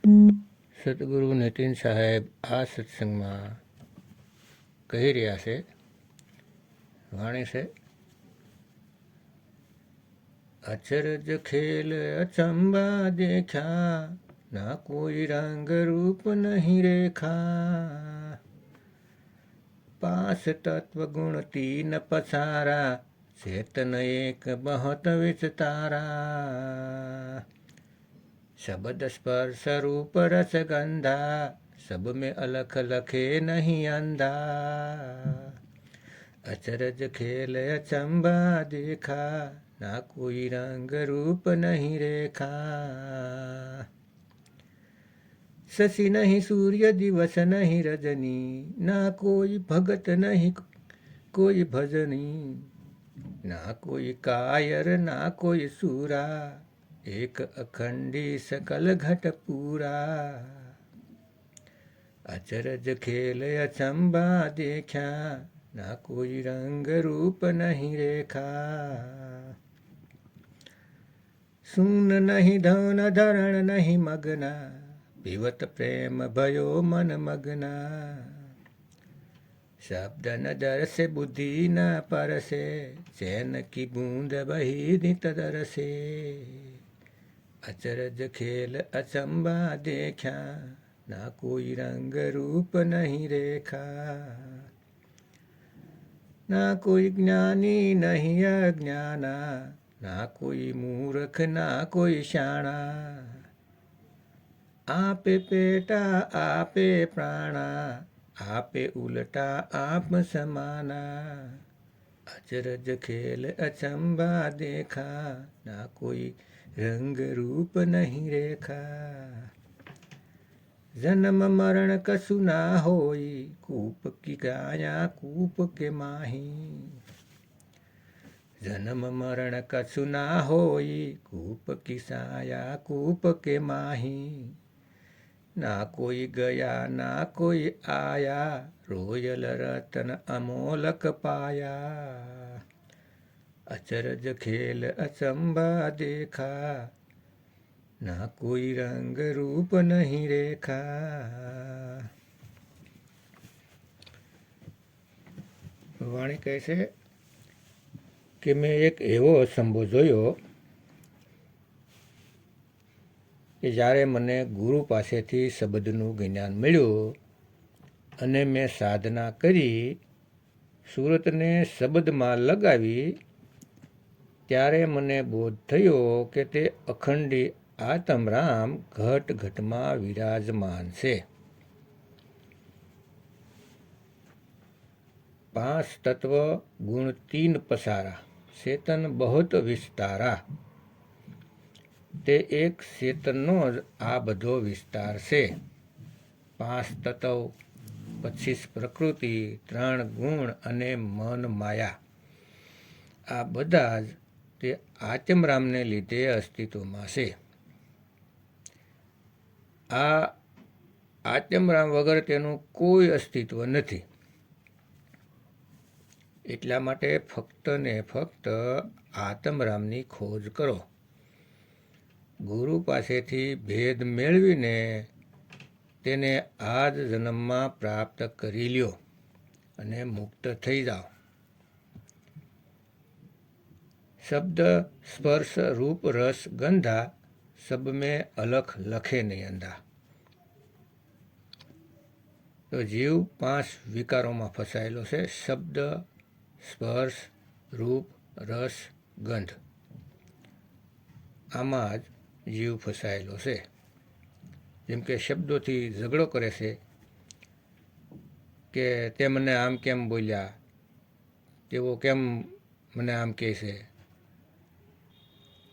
સદગુરુ નીતિન સાહેબ આ સત્સંગમાં કહી રહ્યા છે, વાણી છે, અચરજ ખેલ અચંબા દેખ્યા, ના કોઈ રંગ રૂપ નહીં રેખા, પાસ તત્વ ગુણ તીન પસારા, चेतन एक बहुत विस्तारा, शब्द स्पर्श रूप रस गंधा, सब में अलख लखे नहीं अंधा, अचरज खेल अचंबा देखा, ना कोई रंग रूप नहीं रेखा, शशि नहीं सूर्य दिवस नहीं रजनी, ना कोई भगत नहीं कोई भजनी, ना कोई कायर ना कोई सूरा, एक अखंडी सकल घट पूरा, अचरज खेल अचंबा देखा, ना कोई रंग रूप नहीं रेखा, सून नहीं धन धरण नहीं मगना, पीवत प्रेम भयो मन मगना, शब्द नजर से बुद्धि न परसे, चैन की बूंद बही नित दरसे, अचरज खेल अचंबा देखा, ना कोई रंग रूप नहीं रेखा, ना कोई ज्ञानी नहीं अज्ञाना, ना कोई मूर्ख ना कोई शाणा, आपे पेटा आपे प्राणा, आपे उलटा आप समाना, अचरज खेल अचंबा देखा, ना कोई रंग रूप नहीं रेखा, जन्म मरण कसु ना होई, कूप की काया कूप के माही, जन्म मरण कसु ना होई, कूप की साया कूप के माही, ना कोई गया ना कोई आया, रोयल रतन अमोलक पाया, अचरज खेल अचंबा देखा, ना कोई रंग रूप नहीं रेखा। વાણી કહે છે કે મેં એક એવો અસંભવ જોયો કે જ્યારે મને ગુરુ પાસેથી શબ્દનું જ્ઞાન મળ્યું અને મેં સાધના કરી, સુરતને શબ્દમાં લગાવી, ત્યારે મને બોધ થયો કે તે અખંડી આત્મરામ ઘટ ઘટમાં વિરાજમાન છે. 5 તત્વ ગુણ 3 પસારા, ચેતન બહુત વિસ્તારા. તે એક ચેતનનો જ આ બધો વિસ્તાર છે. 5 તત્વ, 25 પ્રકૃતિ, 3 ગુણ અને મન માયા, આ બધા જ તે આત્મરામને લીધે અસ્તિત્વમાં છે. આ આત્મરામ વગર તેનું કોઈ અસ્તિત્વ નથી. એટલા માટે ફક્ત ને ફક્ત આત્મરામની ખોજ કરો. ગુરુ પાસેથી ભેદ મેળવીને તેને આ જ જન્મમાં પ્રાપ્ત કરી લ્યો અને મુક્ત થઈ જાઓ. શબ્દ સ્પર્શ રૂપ રસ ગંધા, સબ મેં અલખ લખે નહીં અંધા. તો જીવ 5 વિકારોમાં ફસાયેલો છે. શબ્દ સ્પર્શ રૂપ રસ ગંધ, આમાં જ જીવ ફસાયેલો છે. જેમ કે શબ્દોથી ઝઘડો કરે છે કે તે મને આમ કેમ બોલ્યા, તેઓ કેમ મને આમ કહે છે.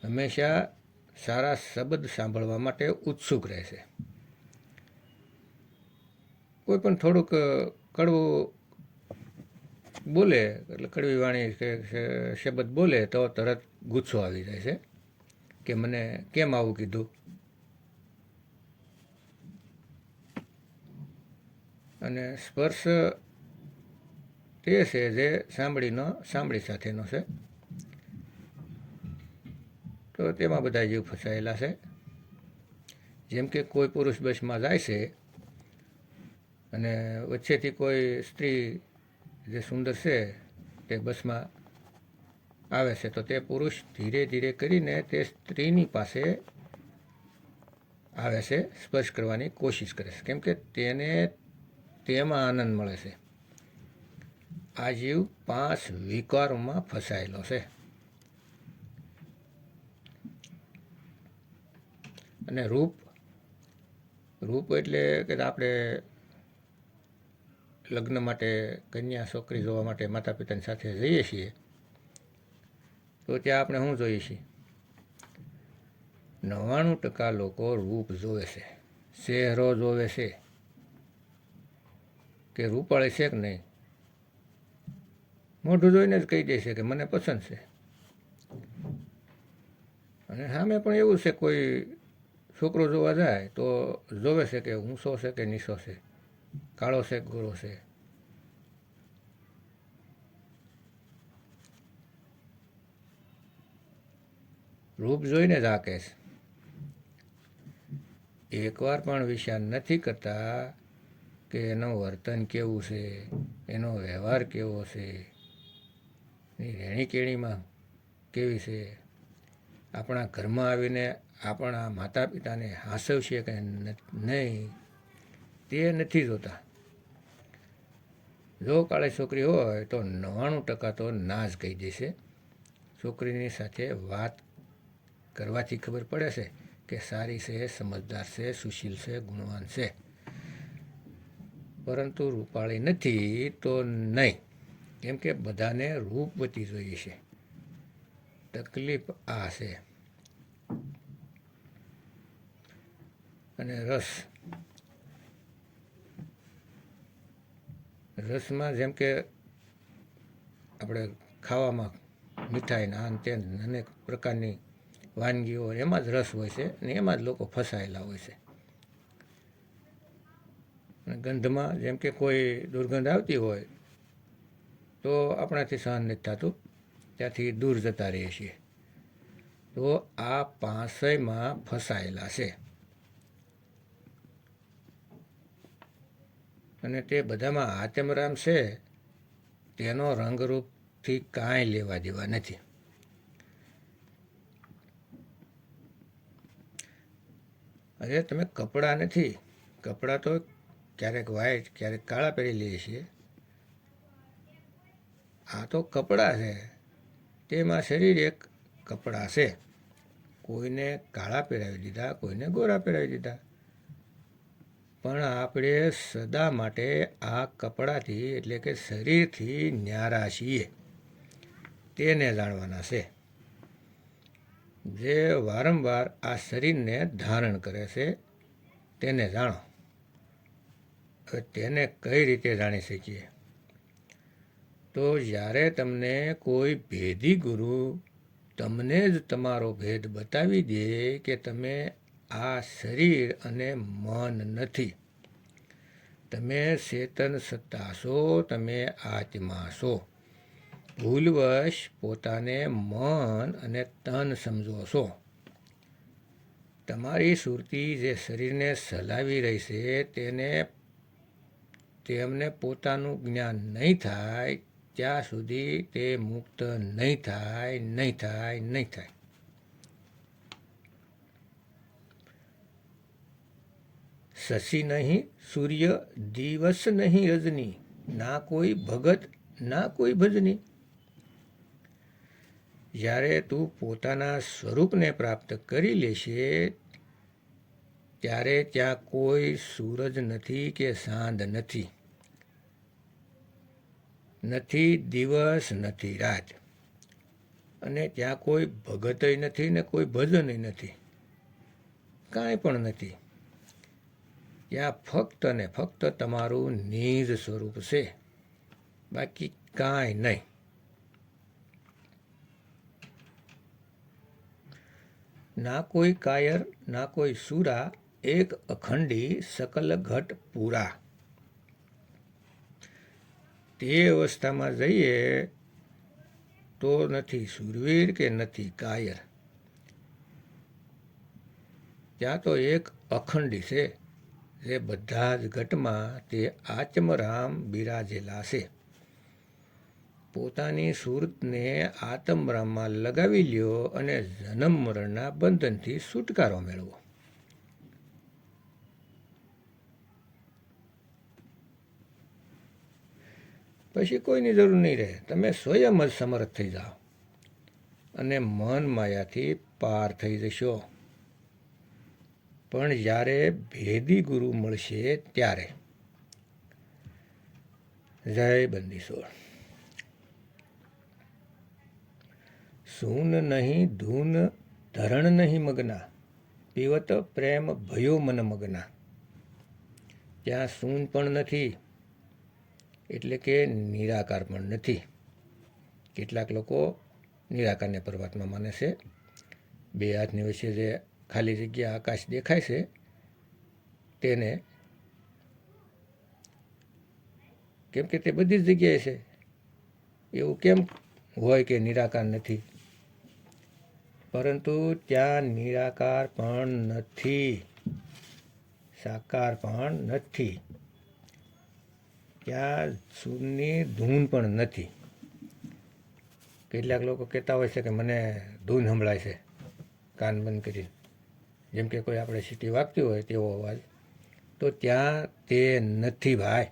હંમેશા સારા શબ્દ સાંભળવા માટે ઉત્સુક રહે છે. કોઈ પણ થોડુંક કડવું બોલે, એટલે કડવી વાણી કે શબ્દ બોલે તો તરત ગુસ્સો આવી જાય છે કે મને કેમ આવું કીધું. અને સ્પર્શ તે છે જે સાંભળી સાથેનો છે. તો તેમાં બધા જીવ ફસાયેલા છે. જેમ કે કોઈ પુરુષ બસમાં જાય છે અને વચ્ચેથી કોઈ સ્ત્રી જે સુંદર છે તે બસમાં આવે છે, તો તે પુરુષ ધીરે ધીરે કરીને તે સ્ત્રીની પાસે આવે છે, સ્પર્શ કરવાની કોશિશ કરે છે, કેમ કે તેને તેમાં આનંદ મળે છે. આ જીવ 5 વિકારોમાં ફસાયેલો છે. અને રૂપ એટલે કે આપણે લગ્ન માટે કન્યા છોકરી જોવા માટે માતા પિતાની સાથે જઈએ છીએ, તો ત્યાં આપણે શું જોઈએ છીએ? 99% લોકો રૂપ જોવે છે, ચહેરો જોવે છે કે રૂપાળી છે કે નહીં. મોઢું જોઈને જ કહી દે છે કે મને પસંદ છે. અને સામે પણ એવું છે, કોઈ છોકરો જોવા જાય તો જોવે છે કે ઊંચો છે કે નીચો છે, કાળો છે કે ગોરો છે. રૂપ જોઈને જ આકે છે. એકવાર પણ વિચાર નથી કરતા કે એનું વર્તન કેવું છે, એનો વ્યવહાર કેવો છે, એની રહેણીકેણીમાં કેવી છે, આપણા ઘરમાં આવીને આપણા માતા પિતાને હાંસવશે કે નહીં તે નથી જોતા. જો કાળી છોકરી હોય તો 99% તો ના જ કહી દેશે. છોકરીની સાથે વાત કરવાથી ખબર પડે છે કે સારી છે, સમજદાર છે, સુશીલ છે, ગુણવાન છે. પરંતુ રૂપાળી નથી તો નહીં, કેમ કે બધાને રૂપવતી જોઈએ છે. તકલીફ આ છે. અને રસમાં જેમ કે આપણે ખાવામાં મીઠાઈના આન તેન અનેક પ્રકારની વાનગીઓ, એમાં જ રસ હોય છે અને એમાં જ લોકો ફસાયેલા હોય છે. અને ગંધમાં જેમ કે કોઈ દુર્ગંધ આવતી હોય તો આપણાથી સહન નથી થતું, ત્યાંથી દૂર જતા રહીએ છીએ. તો આ 5માં ફસાયેલા છે. અને તે બધામાં આત્મરામ છે, તેનો રંગરૂપથી કાંઈ લેવા દેવા નથી. અરે તમે કપડાં નથી, કપડાં તો ક્યારેક વ્હાઈટ ક્યારેક કાળા પહેરી લઈએ છીએ. આ તો કપડાં છે, તેમાં શરીર એક કપડાં છે. કોઈને કાળા પહેરાવી દીધા, કોઈને ગોરા પહેરાવી દીધા, પણ આપણે સદા માટે આ કપડાથી એટલે કે શરીરથી ન્યારા છીએ, તેને જાણવાના છે. જે વારંવાર આ શરીરને ધારણ કરે છે તેને જાણો. હવે તેને કઈ રીતે જાણી શકીએ? તો જ્યારે તમને કોઈ ભેદી ગુરુ તમને જ તમારો ભેદ બતાવી દે કે તમે આ શરીર અને મન નથી, તમે ચેતન સત્તા છો, તમે આત્મા છો. ભૂલવશ પોતાને મન અને તન સમજો છો. તમારી સુરતી જે શરીરને સલાવી રહી છે તેમને પોતાનું જ્ઞાન નહીં થાય ત્યાં સુધી તે મુક્ત નહીં થાય, નહીં થાય, નહીં થાય. શશી નહીં સૂર્ય, દિવસ નહીં રજની, ના કોઈ ભગત ના કોઈ ભજની. જ્યારે તું પોતાના સ્વરૂપને પ્રાપ્ત કરી લેશે ત્યારે ત્યાં કોઈ સૂરજ નથી કે સાંજ નથી, નથી દિવસ નથી રાત, અને ત્યાં કોઈ ભગતય નથી ને કોઈ ભજનય નથી, કાંઈ પણ નથી. ત્યાં ફક્ત ને ફક્ત તમારું નિજ સ્વરૂપ છે, બાકી કાંઈ નહીં. ના કોઈ કાયર ના કોઈ સુરા, એક અખંડી સકલ ઘટ પૂરા. તે અવસ્થામાં જઈએ તો નથી શૂરવીર કે નથી કાયર. ત્યાં તો એક અખંડી છે, જે બધા જ ઘટમાં તે આત્મરામ બિરાજેલા છે. પોતાની સુરતને આત્મરામમાં લગાવી લ્યો અને જન્મ મરણના બંધનથી છુટકારો મેળવો. પછી કોઈની જરૂર નહીં રહે. તમે સ્વયં જ સમર્થ થઈ જાઓ અને મન માયાથી પાર થઈ જશો. પણ જ્યારે ભેદી ગુરુ મળશે ત્યારે. જય બંદીશોર. સૂન નહીં ધૂન ધરણ નહીં મગના, પીવત પ્રેમ ભયો મન મગના. ત્યાં સૂન પણ નથી, એટલે કે નિરાકાર પણ નથી. કેટલાક લોકો નિરાકારને પરમાત્મા માને છે. બે હાથની વચ્ચે જે ખાલી જગ્યા આકાશ દેખાય છે તેને, કેમ કે તે બધી જ જગ્યાએ છે. એવું કેમ હોય કે નિરાકાર નથી? પરંતુ ત્યાં નિરાકાર પણ નથી, સાકાર પણ નથી. ત્યાં સૂરની ધૂન પણ નથી. કેટલાક લોકો કહેતા હોય છે કે મને ધૂન સંભળાય છે કાન બંધ કરી, જેમ કે કોઈ આપણે સીટી વાગતી હોય તેવો અવાજ. તો ત્યાં તે નથી ભાઈ.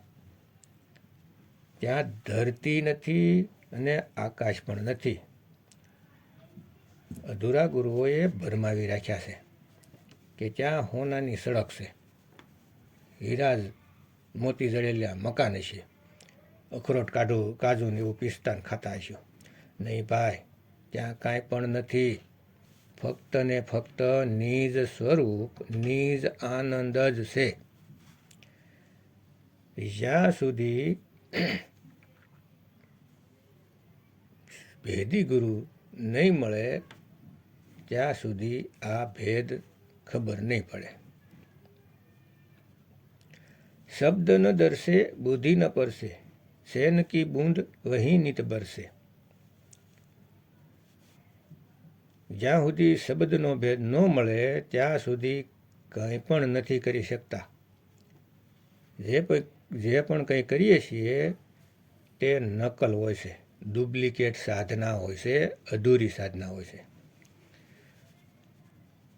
ત્યાં ધરતી નથી અને આકાશ પણ નથી. અધૂરા ગુરુઓએ ભરમાવી રાખ્યા છે કે ત્યાં હોનાની સડક છે, હીરા મોતી જડેલા મકાન છે, અખરોટ કાજુ ને એવું પિસ્તાન ખાતા હશો. નહીં ભાઈ, ત્યાં કાંઈ પણ નથી. ફક્ત ને ફક્ત નિજ સ્વરૂપ, નિજ આનંદ જ છે. જ્યાં સુધી ભેદી ગુરુ નહીં મળે ત્યાં સુધી આ ભેદ ખબર નહીં પડે. શબ્દ ન દર્શે બુદ્ધિ ન પરસે, સેન કી બૂંદ વહી નિત બરસે. જ્યાં સુધી શબ્દનો ભેદ ન મળે ત્યાં સુધી કંઈ પણ નથી કરી શકતા. જે પણ કંઈ કરીએ છીએ તે નકલ હોય છે, ડુપ્લિકેટ સાધના હોય છે, અધૂરી સાધના હોય છે.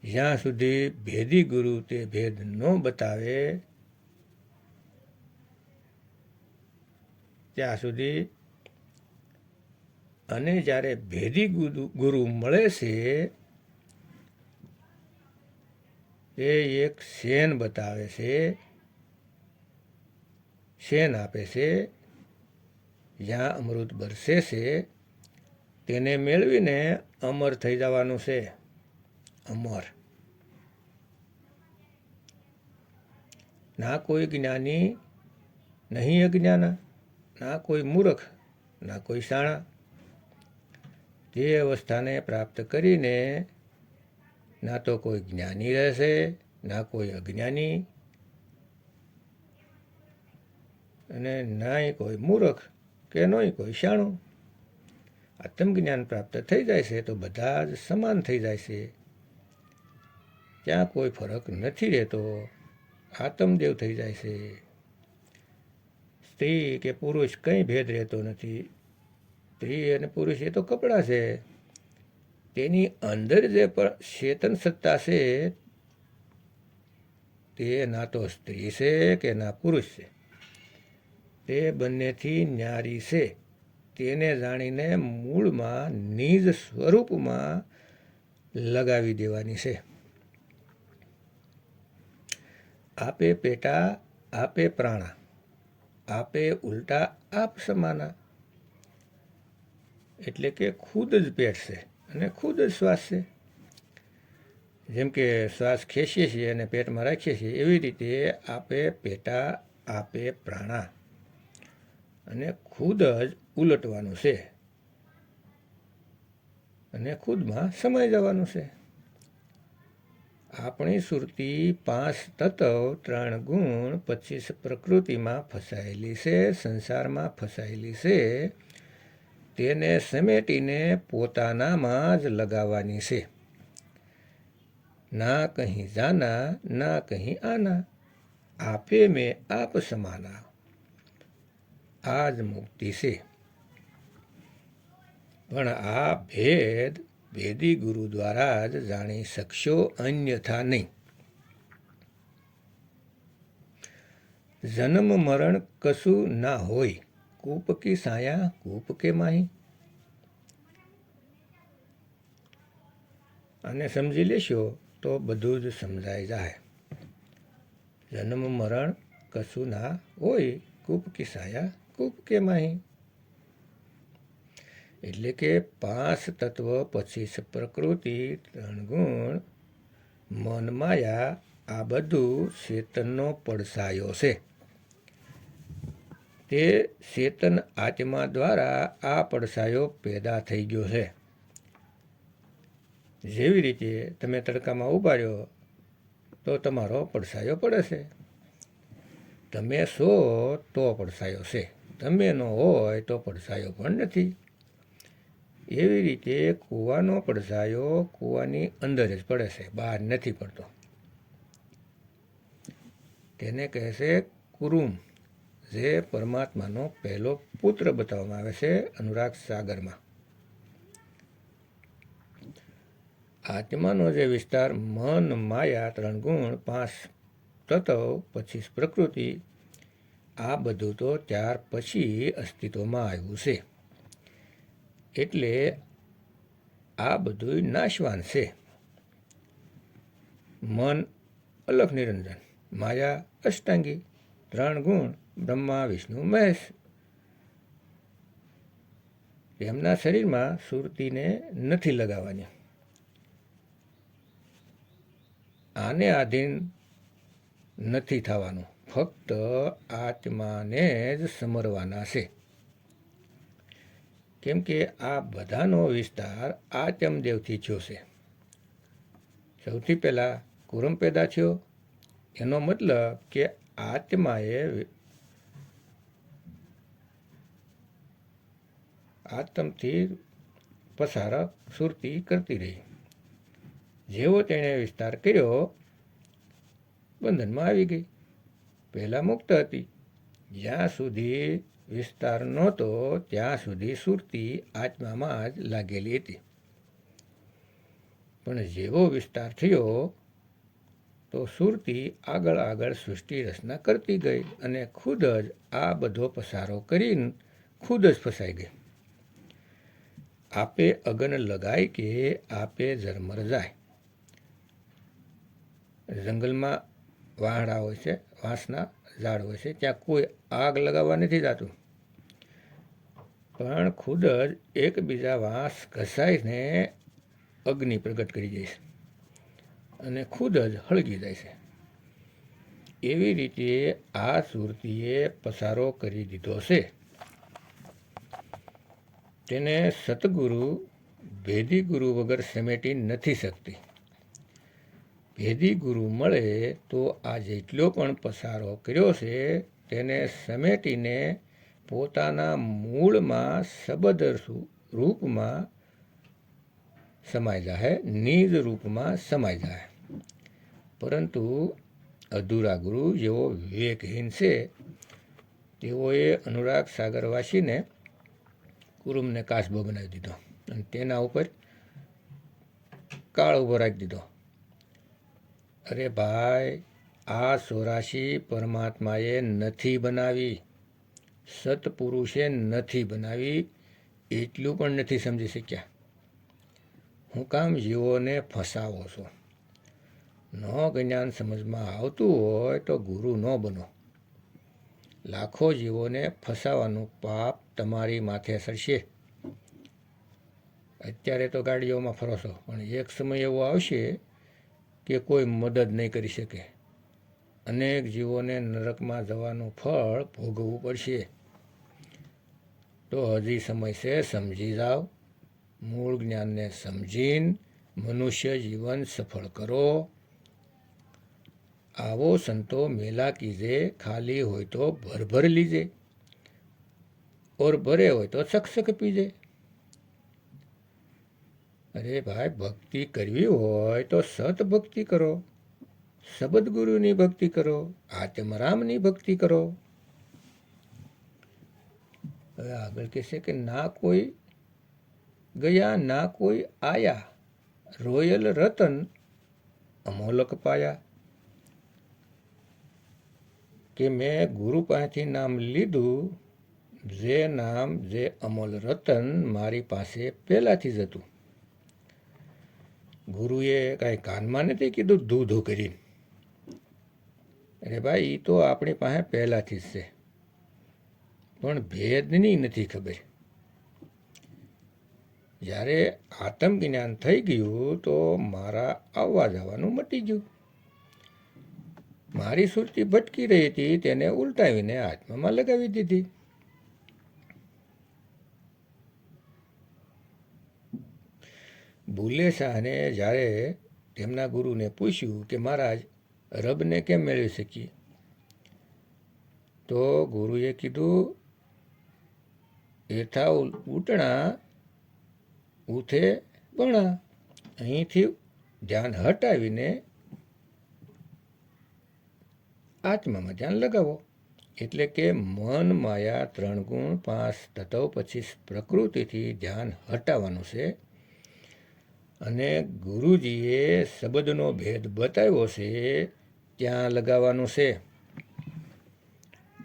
જ્યાં સુધી ભેદી ગુરુ તે ભેદ ન બતાવે ત્યાં સુધી, અને જ્યારે ભેદી ગુરુ મળે છે તે એક શેન બતાવે છે, શેન આપે છે, જ્યાં અમૃત બરસે છે. તેને મેળવીને અમર થઈ જવાનું છે. અમર. ના કોઈ જ્ઞાની નહીં અજ્ઞાના, ના કોઈ મૂર્ખ ના કોઈ શાણા. તે અવસ્થાને પ્રાપ્ત કરીને ના તો કોઈ જ્ઞાની રહેશે, ના કોઈ અજ્ઞાની, અને નાય કોઈ મૂર્ખ કે નોય કોઈ શાણું. આત્મજ્ઞાન પ્રાપ્ત થઈ જાય છે તો બધા જ સમાન થઈ જાય છે. ત્યાં કોઈ ફરક નથી રહેતો. આત્મદેવ થઈ જાય છે. સ્ત્રી કે પુરુષ કંઈ ભેદ રહેતો નથી. સ્ત્રી અને પુરુષ એ તો કપડાં છે. તેની અંદર જે પણ ચેતન સત્તા છે તે ના તો સ્ત્રી છે કે ના પુરુષ છે. તે બંનેથી ન્યારી છે. તેને જાણીને મૂળમાં નિજ સ્વરૂપમાં લગાવી દેવાની છે. આપે પેટા આપે પ્રાણા, આપે ઉલટા આપ સમાના. એટલે કે ખુદ જ પેટ છે અને ખુદ જ શ્વાસ છે. જેમ કે શ્વાસ ખેંચીએ છીએ અને પેટમાં રાખીએ છીએ, એવી રીતે આપે પેટા આપે પ્રાણા, અને ખુદ જ ઉલટવાનું છે અને ખુદમાં સમાઈ જવાનું છે. આપણી સુરતી 5 તત્વ 3 ગુણ 25 પ્રકૃતિમાં ફસાયેલી છે, સંસારમાં ફસાયેલી છે. તેને સમેટીને પોતાનામાં જ લગાવવાની છે. ના કहीं જાના ના કहीं આના, આપે મેં આપ સમાના, આ જ મુક્તિ છે. પણ આ ભેદ ભેદી ગુરુ દ્વારા જ જાણી શકશો, અન્યથા નહીં. જન્મ મરણ કશું ના હોય, કૂપ કી સાયા કૂપ કે માહી. આને સમજી લેશો તો બધું જ સમજાઈ જાય. જન્મ મરણ કશું ના હોય, કૂપ કી સાયા કૂપ કે માહી. એટલે કે 5 તત્વ, 25 પ્રકૃતિ, 3 ગુણ, મન, માયા, આ બધું ચેતનનો પડછાયો છે. તે ચેતન આત્મા દ્વારા આ પડછાયો પેદા થઈ ગયો છે. જેવી રીતે તમે તડકામાં ઊભા રહ્યો તો તમારો પડછાયો પડે છે. તમે છો તો પડછાયો છે, તમે ન હોય તો પડછાયો પણ નથી. એવી રીતે કૂવાનો પડછાયો કૂવાની અંદર જ પડે છે, બહાર નથી પડતો. તેને કહે છે કુરુમ, જે પરમાત્માનો પહેલો પુત્ર બતાવવામાં આવે છે અનુરાગ સાગરમાં. આત્માનો જે વિસ્તાર મન, માયા, 3 ગુણ, 5 તત્વ, 25 પ્રકૃતિ, આ બધું તો ત્યાર પછી અસ્તિત્વમાં આવ્યું છે. એટલે આ બધું નાશવાન છે. મન અલખ નિરંજન, માયા અષ્ટાંગી, 3 ગુણ બ્રહ્મા વિષ્ણુ મહેશ. તેમના શરીરમાં સુરતીને નથી લગાવવાની. આને આધીન નથી થવાનું, ફક્ત આત્માને જ સમરવાના છે. કેમ કે આ બધાનો વિસ્તાર આત્મદેવથી થયો છે. સૌથી પહેલાં કુરમ પેદા થયો, એનો મતલબ કે આત્માએ આત્મથી પસાર સુરતી કરતી રહી. જેવો તેણે વિસ્તાર કર્યો, બંધનમાં આવી ગઈ. પહેલાં મુક્ત હતી. જ્યાં સુધી વિસ્તાર નહોતો ત્યાં સુધી સુરતી આત્મામાં જ લાગેલી હતી. પણ જેવો વિસ્તાર થયો તો સુરતી આગળ આગળ સૃષ્ટિ રચના કરતી ગઈ અને ખુદ જ આ બધો પસારો કરીને ખુદ જ ફસાઈ ગઈ. આપે અગન લગાય કે આપે ઝરમર જાય. જંગલમાં વાહડા હોય છે, વાંસના ઝાડ હોય છે, ત્યાં કોઈ આગ લગાવવા નથી જતું, પણ ખુદ જ એકબીજા વાંસ ઘસાઈને અગ્નિ પ્રગટ કરી જાય છે અને ખુદ જ હળગી જાય છે. એવી રીતે આ સુરતીએ પસારો કરી દીધો છે. તેને સતગુરુ ભેદી ગુરુ વગર સમેટી નથી શકતી. ભેદી ગુરુ મળે તો આ જેટલો પણ પસારો કર્યો છે તેને સમેટીને પોતાના મૂળમાં શબ્દ રૂપમાં સમાઈ જાય, નિજ રૂપમાં સમાઈ જાય. પરંતુ અધૂરા ગુરુ જેવો વિવેકહીન છે તેઓએ અનુરાગ સાગરવાસીને કુરુમને કાસબો બનાવી દીધો અને તેના ઉપર કાળ ઊભો રાખી દીધો. અરે ભાઈ, આ 84 પરમાત્માએ નથી બનાવી, સત્પુરુષે નથી બનાવી, એટલું પણ નથી સમજી શક્યા. હું કામ જીવોને ફસાવો છો? ન જ્ઞાન સમજમાં આવતું હોય તો ગુરુ ન બનો. લાખો જીવોને ફસાવાનું પાપ તમારી માથે સરશે. અત્યારે તો ગાડીઓમાં ફરો છો, પણ એક સમય એવો આવશે કે કોઈ મદદ નહીં કરી શકે. અનેક જીવોને નરકમાં જવાનું ફળ ભોગવવું પડશે. તો હજી સમય છે, સમજી જાઓ. મૂળ જ્ઞાનને સમજીને મનુષ્ય જીવન સફળ કરો. આવો સંતો મેલા કીજે, ખાલી હોય તો ભર ભર લીજે, ઓર ભરે હોય તો સક સક પીજે. અરે ભાઈ, ભક્તિ કરવી હોય તો સત ભક્તિ કરો, સબદગુરુની ભક્તિ કરો, આત્મરામની ભક્તિ કરો. હવે આગળ કહેશે કે ના કોઈ ગયા ના કોઈ આયા, રોયલ રતન અમોલક પાયા. કે મેં ગુરુ પાસેથી નામ લીધું, જે નામ જે અમોલ રતન મારી પાસે પહેલાંથી જ હતું. ગુરુએ કાંઈ કાનમાં નથી કીધું ધૂ કરીને. અરે ભાઈ, એ તો આપણી પાસે પહેલાંથી જ છે, પણ ભેદની નથી ખબર. જ્યારે આત્મજ્ઞાન થઈ ગયું તો મારા આવવા જવાનું મટી ગયું. મારી સુરતી ભટકી રહી હતી, તેને ઉલટાવીને આત્મામાં લગાવી દીધી. ભૂલે શાહને જ્યારે તેમના ગુરુને પૂછ્યું કે મહારાજ, રબને કેમ મેળવી શકીએ, તો ગુરુએ કીધું, એથા ઉટણા ઉથે પણા. અહીંથી ધ્યાન હટાવીને આત્મામાં ધ્યાન લગાવો. એટલે કે મન, માયા, 3 ગુણ, 5 તત્વ, પછી પ્રકૃતિથી ધ્યાન હટાવવાનું છે. અને ગુરુજીએ શબ્દનો ભેદ બતાવ્યો છે, ત્યાં લગાવવાનું છે,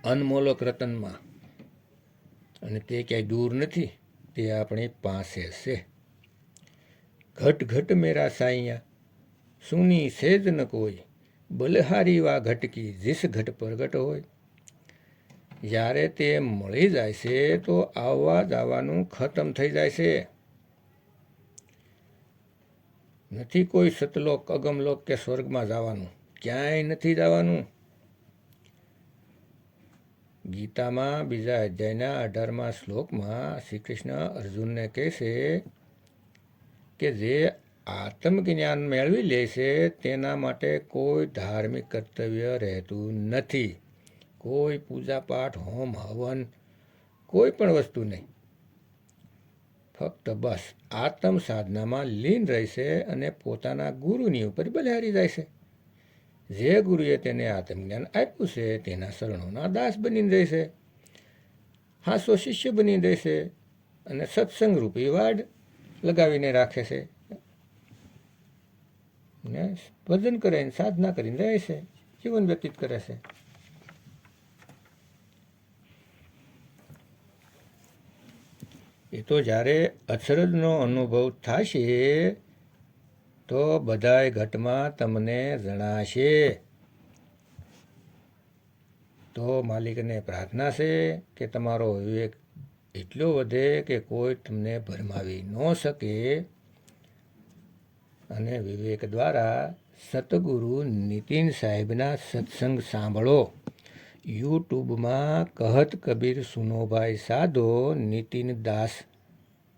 અનમોલક રતનમાં. અને તે ક્યાંય દૂર નથી, તે આપણી પાસે છે. ઘટ ઘટ મેરા સાઈયા, સુની સેજ ન કોઈ, બલહારી વા ઘટકી જીસ ઘટ પ્રગટ હોય. જ્યારે તે મળી જાય છે તો આવવા જવાનું ખતમ થઈ જાય છે. નથી કોઈ સતલોક, અગમલોક કે સ્વર્ગમાં જવાનું, ક્યાંય નથી જવાનું. ગીતામાં બીજા અધ્યાયના 18મા શ્લોકમાં શ્રી કૃષ્ણ અર્જુનને કહે છે કે જે આત્મજ્ઞાન મેળવી લે છે તેના માટે કોઈ ધાર્મિક કર્તવ્ય રહેતું નથી. કોઈ પૂજાપાઠ, હોમ હવન, કોઈ પણ વસ્તુ નહીં. ફક્ત બસ આત્મ સાધનામાં લીન રહેશે અને પોતાના ગુરુની ઉપર બલિહારી જાય છે. જે ગુરુએ તેને આત્મજ્ઞાન આપ્યું છે તેના શરણોના દાસ બનીને રહેશે, હાસો શિષ્ય બની રહેશે અને સત્સંગ રૂપી વાડ લગાવીને રાખે છે ને ભજન કરે, સાધના કરીને રહે છે, જીવન વ્યતીત કરે છે. એ તો જ્યારે અચરજનો અનુભવ થશે તો બધાય ઘટમાં તમને જણાશે. તો માલિકને પ્રાર્થના છે કે તમારો વિવેક એટલો વધે કે કોઈ તમને ભરમાવી ન શકે. અને વિવેક દ્વારા સતગુરુ નીતિન સાહેબના સત્સંગ સાંભળો. યુટ્યુબમાં કહત કબીર સુનોભાઈ સાધો નીતિન દાસ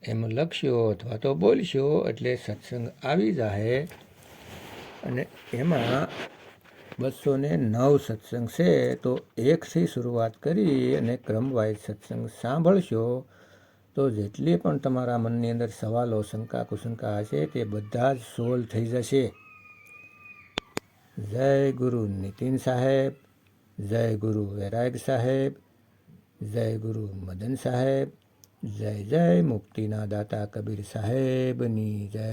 એમ લખશો અથવા તો બોલશો એટલે સત્સંગ આવી જાય. અને એમાં 209 સત્સંગ છે, તો 1થી શરૂઆત કરી અને ક્રમવાઇઝ સત્સંગ સાંભળશો તો જેટલી પણ તમારા મનની અંદર સવાલો, શંકા, કુશંકા હશે તે બધા જ સોલ્વ થઈ જશે. જય ગુરુ નીતિન સાહેબ, જય ગુરુ વૈરાગ સાહેબ, જય ગુરુ મદન સાહેબ, જય જય મુક્તિના દાતા કબીર સાહેબની જય.